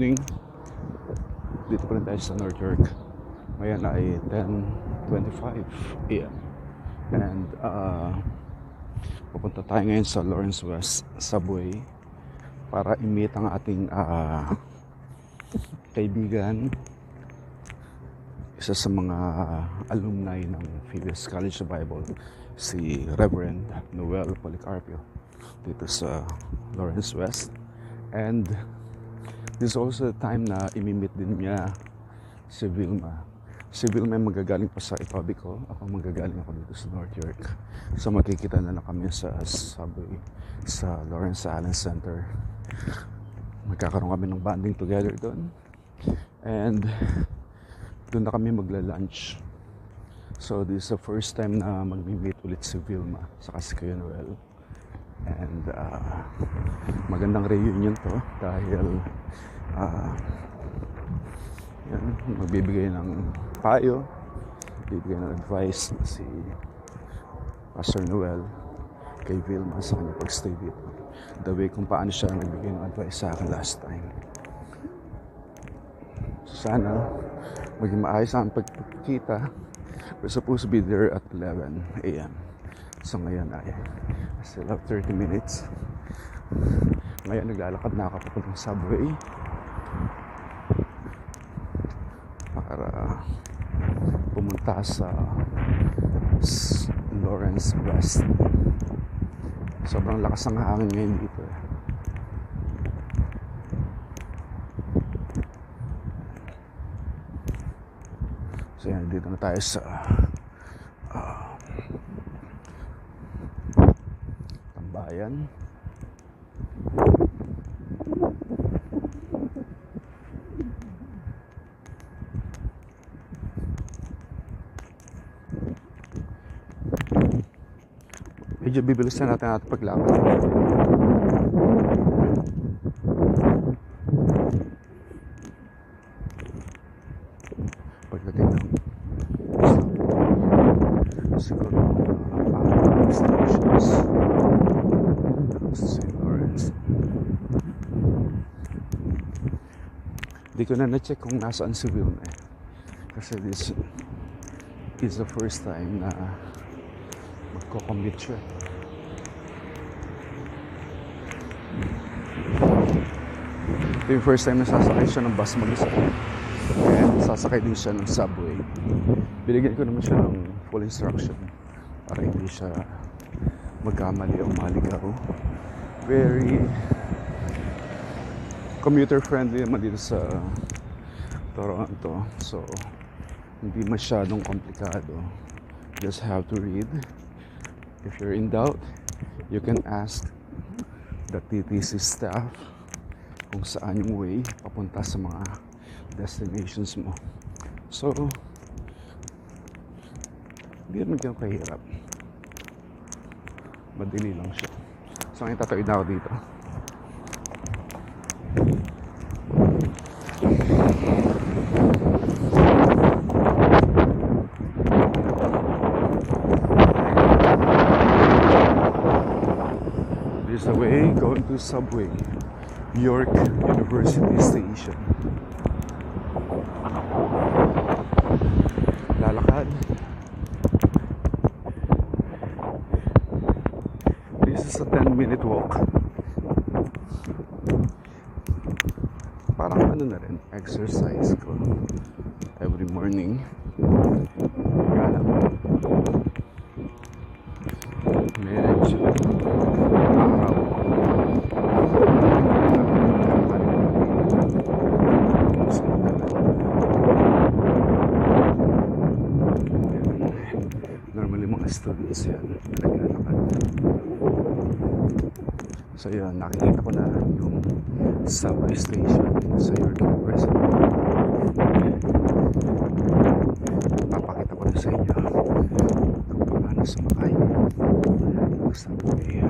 morning. Dito pa rin tayo sa North York. Ngayon ay 10:25 AM. And pupunta tayo ngayon sa Lawrence West Subway para i-meet ang ating kaibigan, isa sa mga alumni ng Phoebus College of Bible, si Reverend Noel Policarpio, dito sa Lawrence West. And this is also the time na imi-meet din niya si Vilma. Si Vilma ay magagaling pa sa Etobicoke. Ako magagaling ako dito sa North York. So makikita na lang kami sa subway sa Lawrence Allen Center. Magkakaroon kami ng bonding together doon. And doon na kami magla-lunch. So this is the first time na mag-meet ulit si Vilma saka si Kuya Noel. And magandang reunion to dahil yan, magbibigay ng payo, magbibigay ng advice si Pastor Noel kay Vilma sa kanya pag-stay dito. The way kung paano siya nagbigay ng advice sa akin last time. So sana maging maayos ang pagkikita. We're supposed to be there at 11 AM. So ngayon ay still have 30 minutes. Ngayon naglalakad na ako papuntang subway para pumunta sa Lawrence West. Sobrang lakas ng hangin ngayon dito. So yan, dito na tayo sa Tambayan. Medyo bibilisan natin at paglakad. Pagdating ng siguro stations sa St. Lawrence. Hindi ko na na-check kung nasaan si Vilma eh. Kasi this is the first time na magko-commute siya. Ito yung first time na sasakay siya ng bus mag-isa. And sasakay din siya ng subway. Binigyan ko naman siya ng full instruction para hindi siya magkamali o maligaw. Very commuter friendly naman dito sa Toronto. So hindi masyadong komplikado. Just have to read. If you're in doubt, you can ask the TTC staff kung saan yung way papunta sa mga destinations mo. So, hindi naman ganun kahirap. Madali lang siya. So, ngayon tatawid na ako dito. This is the way going to subway, York University Station. Lalakad. This is a 10-minute walk. Parang ano na rin, exercise ko every morning. Kala mo medyo araw. Normally mga students yan naglalakad. So yun, nakikita ko na yung subway station sa York University. Papakita ko na sa inyo kung paano sumakay ng subway.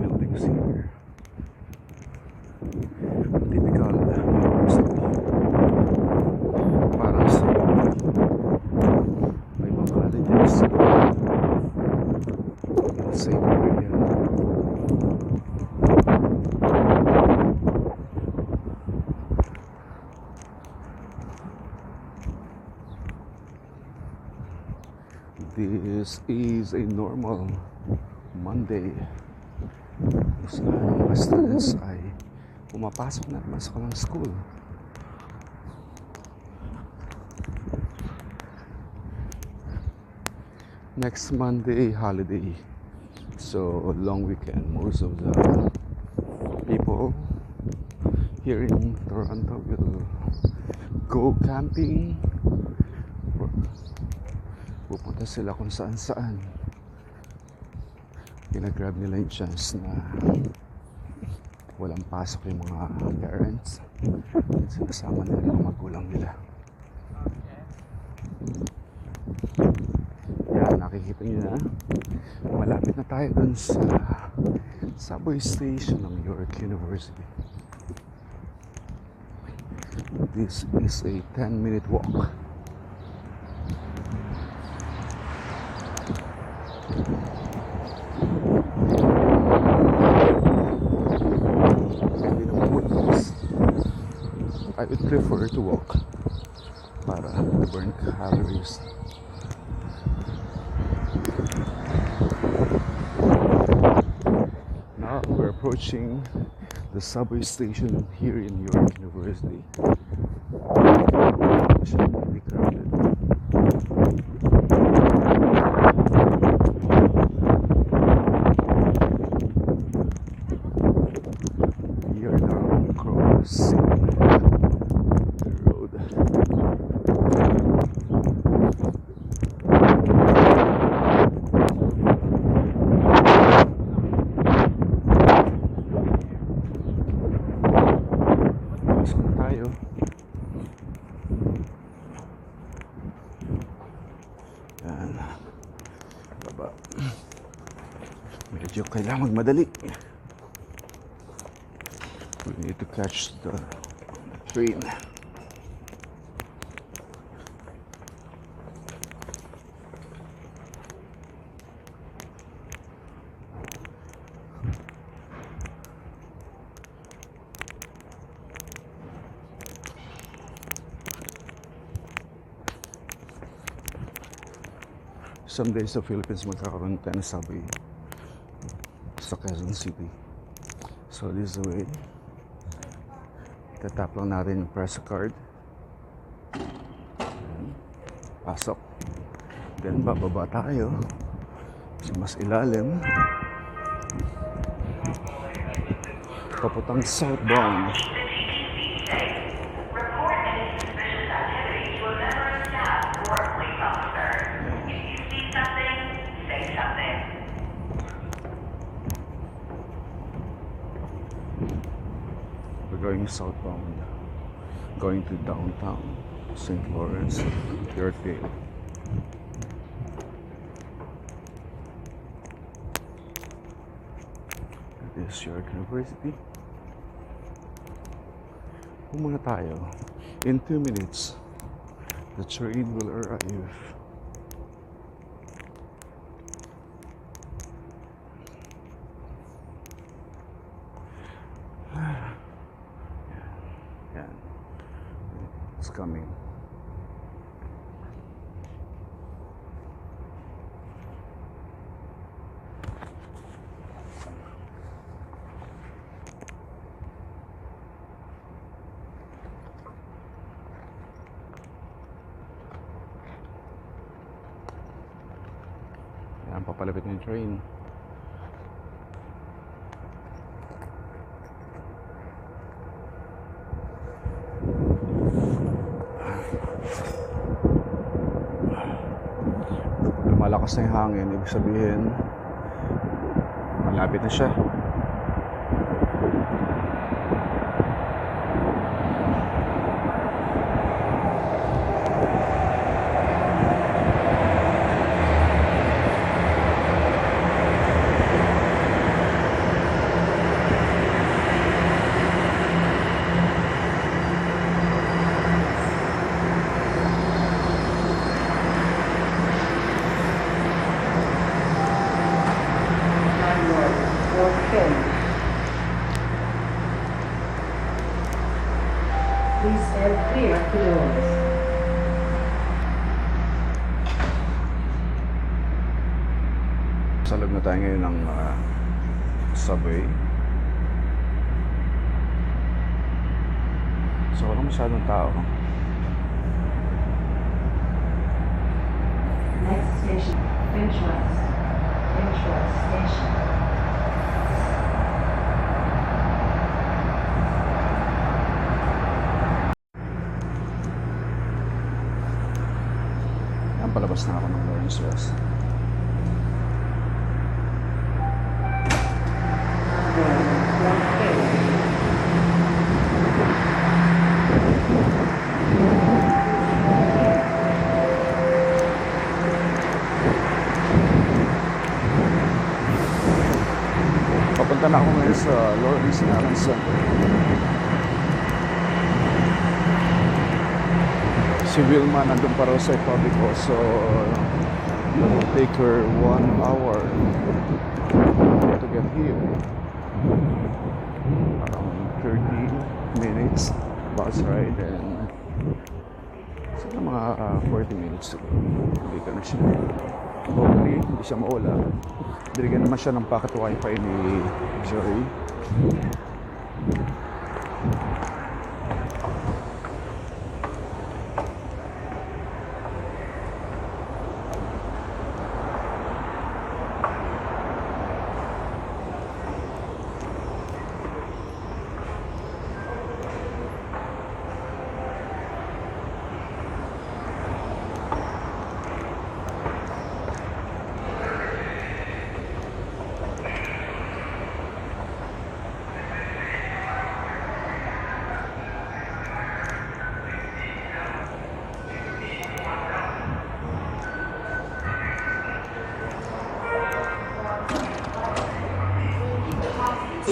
Buildings here. Typical university. Parang sa may mga colleges in the same area. This is a normal Monday. So, mga students ay pumapasok na at masok ng school. Next Monday, holiday. So, long weekend. Most of the people here in Toronto will go camping. Pupunta sila kung saan-saan. Pinagrab nila yung chance na walang pasok yung mga parents. Sinasama nila yung magulang nila. Yan, nakikita nyo na. Malapit na tayo dun sa subway station ng York University. This is a 10-minute walk. I would prefer to walk para burn calories. Now we're approaching the subway station here in York University. It's really crowded. We are now crossing the road. Pasok na tayo. Yan. Baba. Medyo kailangan magmadali. We need to catch the train. Someday sa Philippines magkakaroon tayo ng subway sa Quezon City. So this is the way. Tatap lang natin yung press card. Pasok. Then bababa tayo sa mas ilalim. Papuntang southbound. Going southbound, going to downtown St. Lawrence, Yorkdale. This is York University. Muna tayo. In 2 minutes, the train will arrive. It's coming. Yan, papalapit ng train. Malakas na yung hangin, ibig sabihin malapit na siya. Please stand clear of the doors. Sa loob na tayo ngayon ng subway. So walang masyadong tao. Next station, Finch West. Finch West Station. Yan, palabas na ako ng Lawrence West. Papunta na ako ngayon sa Lawrence Allen Center. Si Wilma nandun pa raw sa Etobicoke, so it will take her 1 hour to get here. Around 30 minutes bus ride and so mga 40 minutes hindi ka na siya. Hopefully, hindi siya maula. Binigyan naman siya ng pocket wifi ni Joey.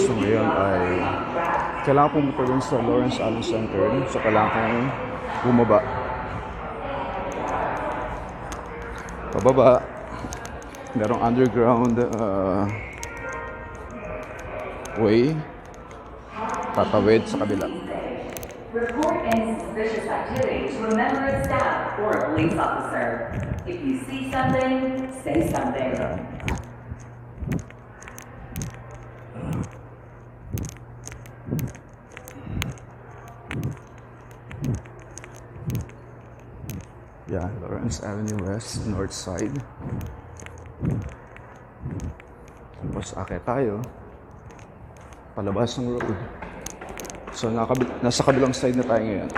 So ngayon ay kailangan pumunta dun sa Lawrence Allen Center. So kailangan kong bumaba. Pababa. Merong underground way. Tatawid sa kabila. Report any suspicious activity to a member of staff or a police officer. If you see something, say something. Yeah, Lawrence Avenue West, North Side. Tapos akit tayo. Palabas ng road. So nasa kabilang side na tayo ngayon.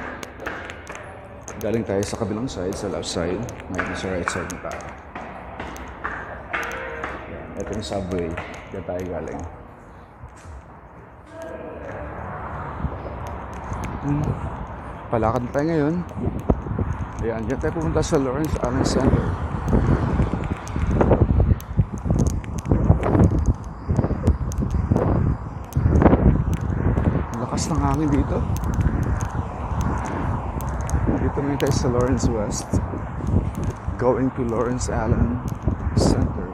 Galing tayo sa kabilang side, sa left side. Ngayon nasa right side na tayo. Yan, ito yung subway. Diyan tayo galing. Palakad tayo ngayon. Ayan, dyan tayo pumunta sa Lawrence Allen Center. Lakas ng hangin dito. Dito ngayon tayo sa Lawrence West. Going to Lawrence Allen Center.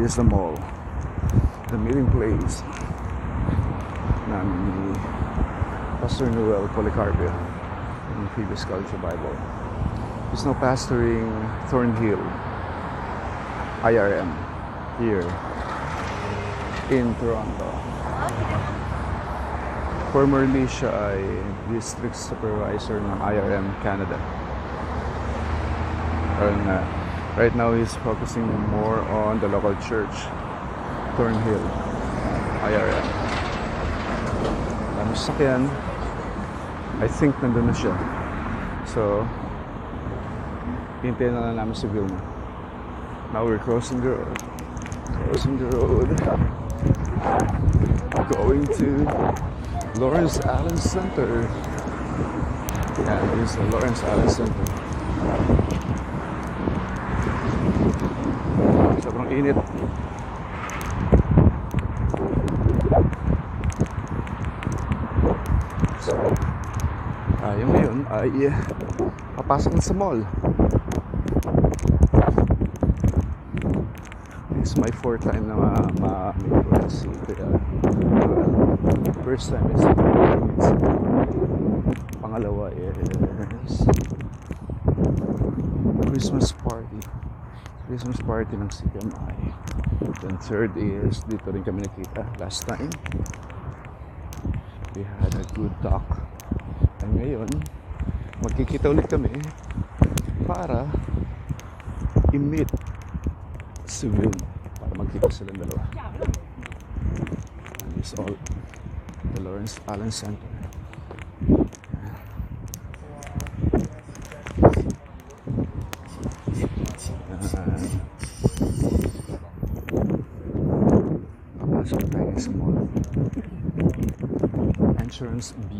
This is the mall. The meeting place namin ni Pastor Noel Policarpio in Phoebus College of Bible. He's now pastoring Thornhill IRM here in Toronto. Formerly siya ay district supervisor ng IRM Canada. And right now he's focusing more on the local church, Thornhill IRM. Dami sasakyan. I think nandun na siya. So, hintayin na lang namin si Vilma. Now we're crossing the road. Crossing the road. Going to Lawrence Allen Center. Yeah, this is the Lawrence Allen Center. Sobrang init. So, tayo ngayon ay papasok na sa mall. This is my fourth time na ma-influence. First time is pangalawa is Christmas party. Christmas party ng CMI. Then third is, dito rin kami nakita last time. We had a good talk. And ngayon, magkikita ulit kami para i-meet si Will. Para magkita silang dalawa. And it's all the Lawrence Allen Center. Papasok tayo sa mall. Entrance B.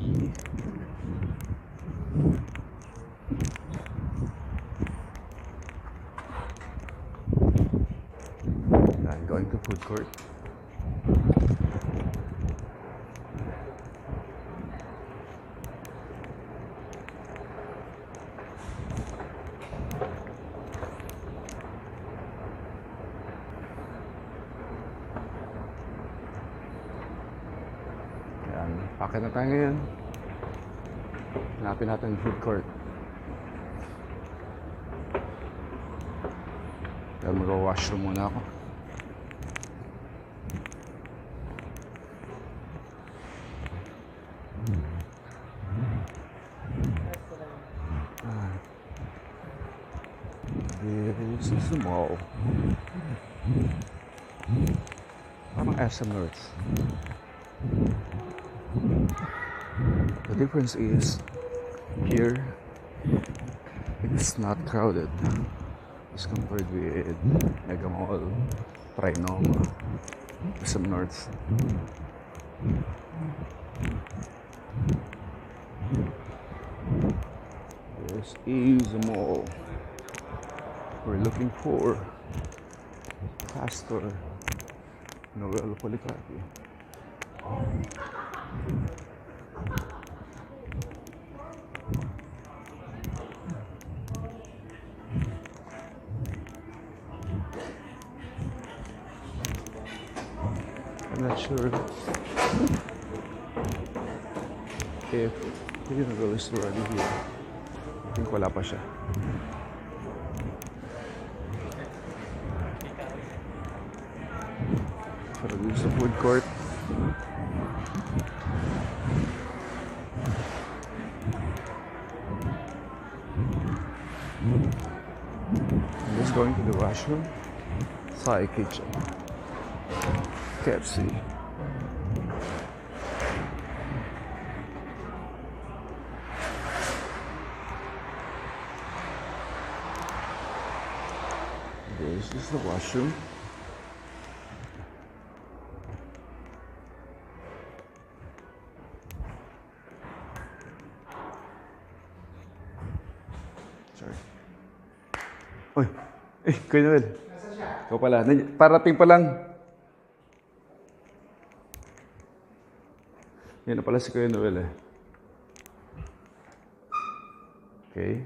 I'm going to food court. Ayan, packet na tayo ngayon. Hanapin natin yung food court. Kaya mag-washroom muna ako. This is the mall. Parang SM North. The difference is here it is not crowded as compared with Mega Mall, Trinoma, SM North. This is the mall. We're looking for Pastor Noel Policarpi. I'm not sure if Noel is already here. I think wala pa siya. So this is the food court. I'm just going to the washroom. Thai kitchen. KFC. This is the washroom. Sorry. Uy! Kuya Noel. Ikaw pala. Parating pa lang. Yan na pala si Kuya Noel eh. Okay.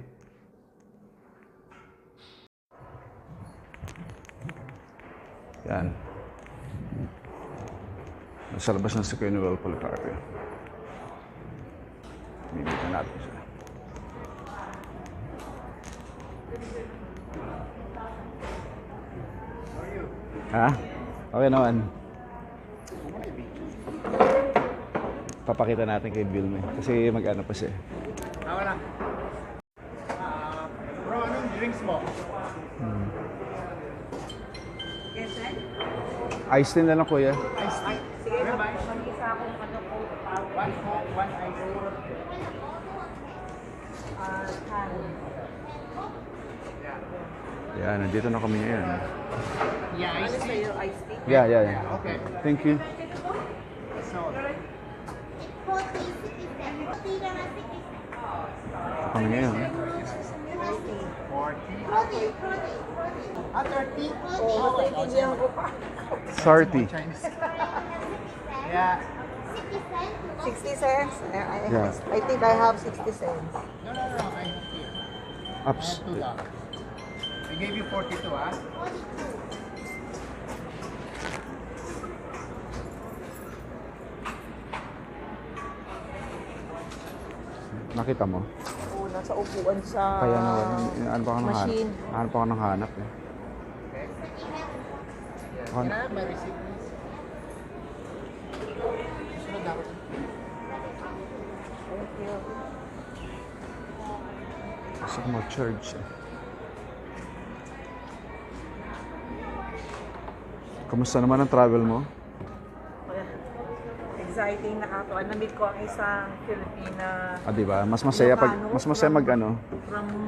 Yan. Nasa labas na si Kuya Noel Policarpi. Mimitan natin siya. Ha? Okay naman. Papakita natin kay Bill mo kasi mag-ano pa siya. Wala. Bro, anong drinks mo? Ice din na lang, kuya. Ice tea. Sige, mag-isa akong ano po. One Coke, one ice tea. Yan, nandito na kami ngayon. Yeah, ice tea. Ice tea? Yeah. Okay. Thank you. So, Ito kami ngayon. 40. 30. Oo, naiintindihan ko pa. Sarty. Chinese. Yeah. 60 cents? Yeah. I think I have 60 cents. No. I have here. Ups. I have $2. I gave you 42, ah? Nakita mo? Oo, nasa upuan sa Kaya naman, ano pa ka nang hanap? machine. Ano pa ka nang hanap eh? Con- Yeah, may receipt. Susunod na ako. Thank you. Gusto ko mag-charge eh. Kamusta naman ang travel mo? Exciting, nakakatawa. Na-meet ko ang isang Filipina Ah, di ba? Mas masaya pag Ilocano, mas masaya mag ano. from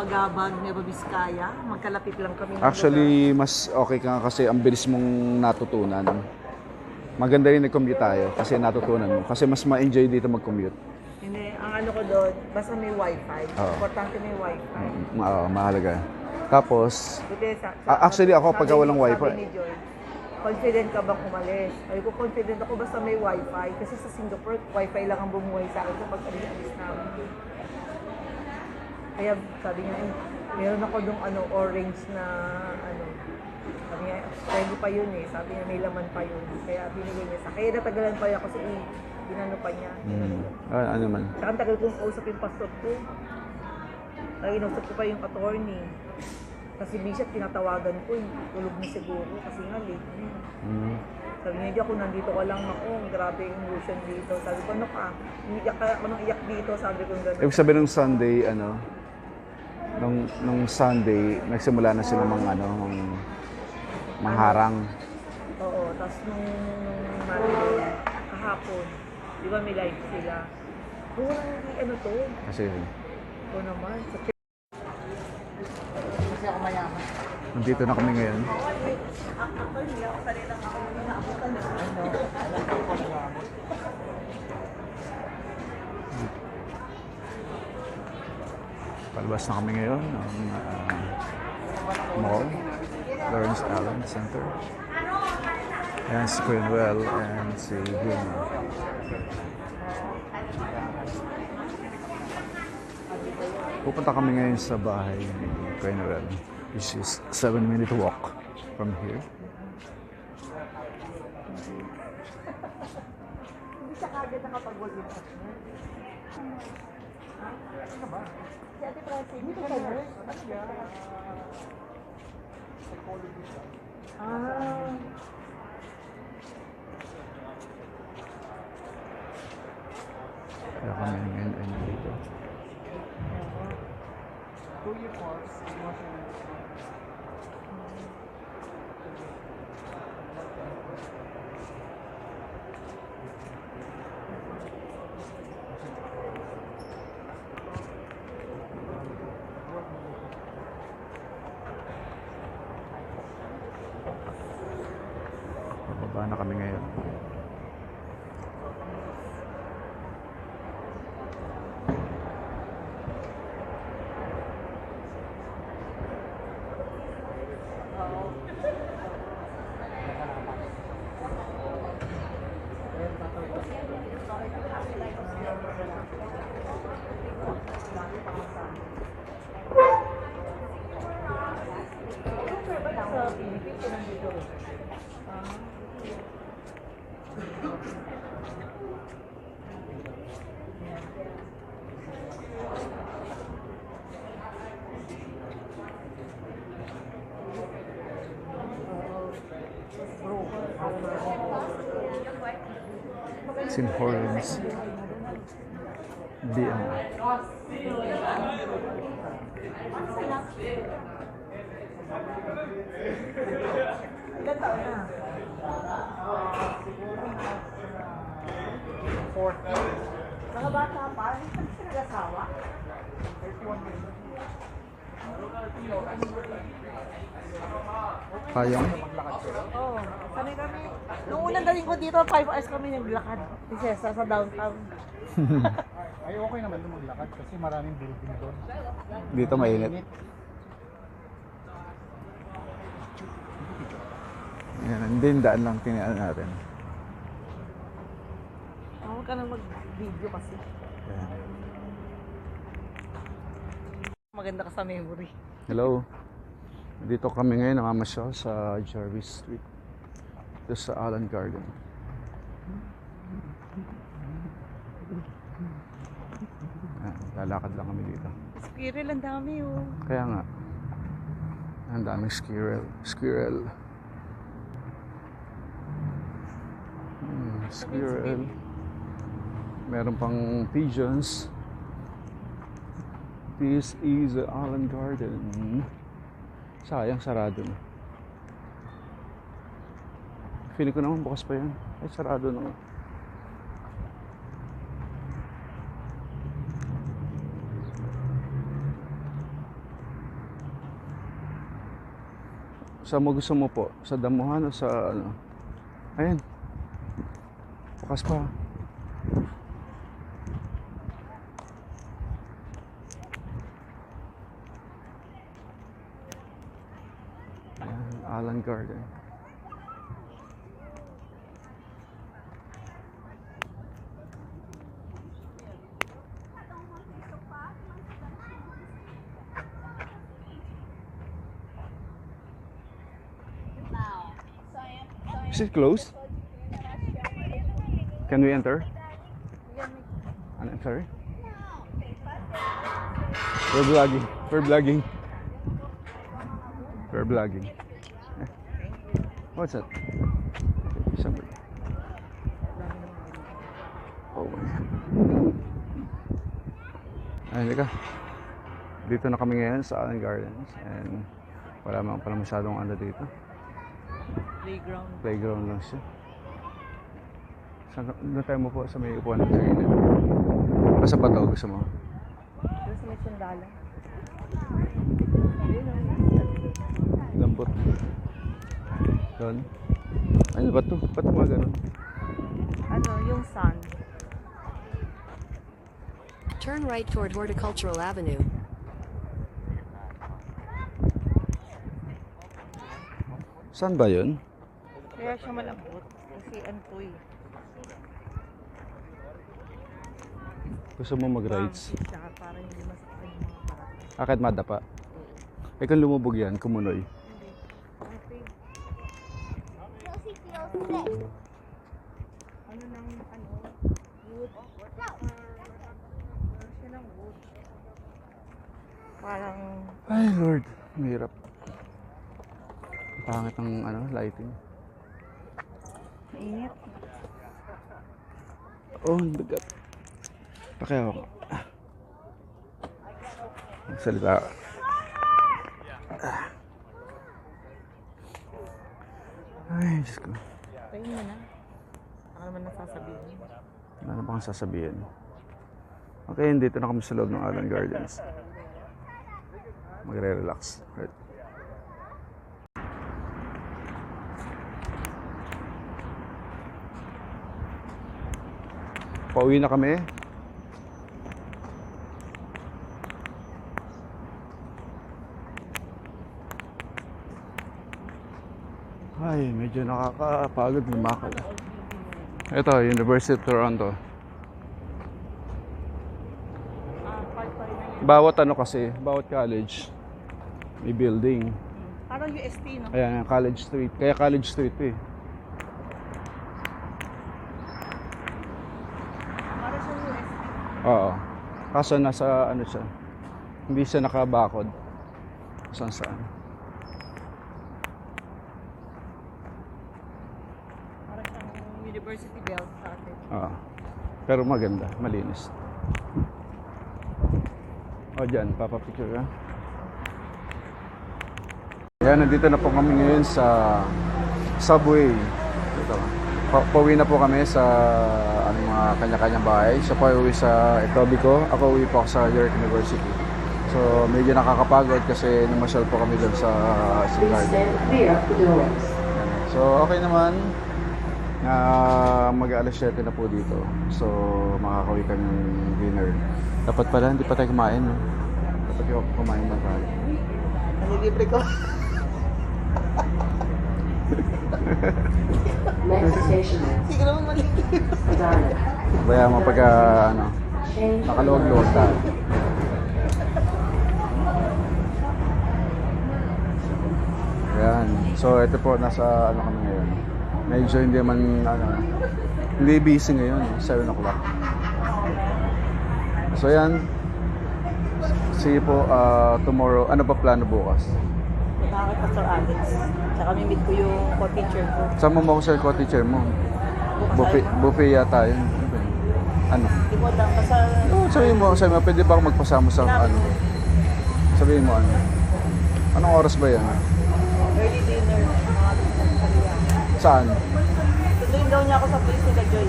Bagabag, Nueva Vizcaya. Magkalapit lang kami. ng Actually, mas okay ka nga kasi ang bilis mong natutunan. Maganda rin nag-commute tayo kasi natutunan mo. Kasi mas ma-enjoy dito mag-commute. lugar. Hindi, ang ano ko doon, basta may wifi. Oo. Importante may wifi. Mahalaga. Tapos, Buti actually, ako, pagka walang wifi- Sabi ni Joy, confident ka bang umalis? Sabi ko, confident ako basta may wifi. Kasi sa Singapore, wifi lang ang bumuhay sa akin kapag alis namin. Kaya sabi niya, meron ako dong orange na sabi niya, pwede pa yun eh. Sabi niya, may laman pa yun. Kaya binigay niya sa kaya natagalan pa niya kasi ginano pa niya. ano man. Saka ang tagal kong kausap yung pastor ko. Inausap ko pa yung attorney. Kasi Bishop, tinatawagan ko, tulog na siguro kasi nga late na. Mm. Sabi niya, "Di ako nandito ka lang ako, grabe yung emotion dito." Sabi ko, ano ka? Iyak kaya ako nang iyak dito, sabi ko gano'n. Ibig sabihin nung Sunday, nung Sunday, nagsimula na sila mangharang. Oo, tapos nung Monday, kahapon, di ba may live sila? Walang to, Kasi ito naman, sa Kasi ako mayaman. nandito na kami ngayon. Palabas na kami ngayon ng mall, Lawrence Allen Center. Ayan si Kuya Noel and si Vilma. Pupunta kami ngayon sa bahay ni Kuya Noel, which is 7-minute walk from here. Hindi siya kagad nakapag-work with us. Si Ate Francie, hindi ka nurse? Ah. Kaya kami ngayon ay nandito. 2-year course. Pababa na kami ngayon. St. Horns. DM. Ilan taon na? 40. Mga bata pa? Hindi ka nag-asawa? 31 years. Kayang? Oo. Sanay kami. Nung unang dating ko dito, 5 hours kami naglakad. Si Cesar sa downtown. Ay, okay naman doon maglakad kasi maraming building doon. Dito mainit. Yan, hindi yung daan lang tinaan natin. Huwag ka na mag-video kasi. Yan. Maganda ka sa memory. Hello. Dito kami ngayon namamasyal sa Jarvis Street. Ito sa Allen Garden. Lalakad lang kami dito. Squirrel, ang dami Kaya nga. Ang daming squirrel. Squirrel. squirrel. Meron pang pigeons. This is the Allen Garden. Sayang, sarado na. Feeling ko naman bukas pa yan. Ay, sarado na nga. Saan mo gusto mo po? Sa damuhan o sa ano? Ayan. Bukas pa. Ayan, Allen Garden. Is it closed? Can we enter? I'm sorry. We're vlogging. We're vlogging. We're vlogging. Eh. What's that? Okay, somebody. Oh my. Ayun, halika. Dito na kami ngayon sa Allen Gardens and wala man pala masyadong ano dito. Playground lang siya. Saan tayo mo po sa may upuan ng sarili? Basta ba ito gusto mo? Doon sa may sandala. Lambot. Doon. Ano ba ito? Ba't mga ganun? Ano, yung sun. Turn right toward Horticultural Avenue. Saan ba yun? Kaya siya malambot. Kasi ano to eh. Gusto mo mag-rides? Siya, para hindi masaktan yung mga bata. Akit madapa? Eh kung lumubog yan, kumunoy. Ano ng ano? Wood. Siya ng wood. Parang Ay Lord, mahirap. Pangit ang ano, lighting. mainit. Oh, ang bigat. Pakihaw ako. Magsalita. Ay, Diyos ko. Tayo mo na. Ano naman nasasabihin? Ano pa kang sasabihin? Okay, dito na kami sa loob ng Allen Gardens. Magre-relax. Right. Pauwi na kami. Ay, medyo nakakapagod lumakad. Ito, University of Toronto. Bawat ano kasi, bawat college may building. Parang UST, no? Ayan, College Street. Kaya College Street eh. Parang siya UST. Oo. Kaso nasa ano siya. Hindi siya nakabakod. Saan saan. Parang siyang University Belt sa atin. Oo. Pero maganda, malinis. O dyan, papapicture ka. Ayan, nandito na po kami ngayon sa subway. Ito. Pauwi na po kami sa mga kanya-kanyang bahay. Siya po uwi sa Etobicoke. Ako uwi po ako sa York University. So medyo nakakapagod kasi namasyal po kami doon sa Please garden. stand clear of the doors. So okay naman. Mag-alas 7 na po dito. So makakauwi kami ng dinner. Dapat pala hindi pa tayo kumain. No? Dapat yung kumain na tayo. Nalilibre ko. Next station is Hindi ko naman malilibre. Darla. Kaya mapag ano, Change nakaluwag-luwag tayo. Ayan. So ito po nasa ano kami ngayon. Medyo hindi man ano, hindi busy ngayon, 7 o'clock. So yan. See you po tomorrow. Ano ba plano bukas? Punta kay Pastor Alex. Tsaka mimit ko yung co-teacher ko. Sama mo ako sa co-teacher mo. Buffet yata yun. Ano ba yun? Ano? Hindi ko alam. Basta Oh, sabihin mo, pwede ba ako magpasama sa ano? Sabihin mo ano? Anong oras ba yan? early dinner. Saan? Tutuin daw niya ako sa place nila Joy.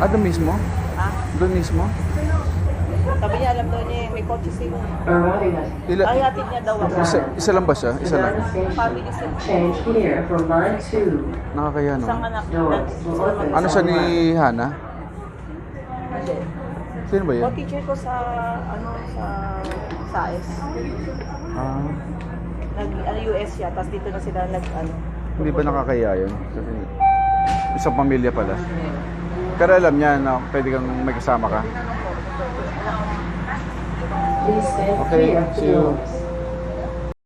Ah, doon mismo? Ha? Doon mismo? Sabi niya, alam daw niya, may kotse sila. Arriving at Ay, Ila, hatid niya daw ako. isa lang ba siya? Isa lang? Savannah Station. Family set. Change here for line 2. Nakakaya no? Isang anak. North will open Ano siya ni Hana? Hindi. Sino ba O, yan? teacher ko sa, sa SAES. Ah, US siya, tapos dito na sila hindi ba nakakaya yun? Kasi isang pamilya pala. Pero alam niya na pwede kang may kasama ka. Please stand Okay, clear of the see you. doors.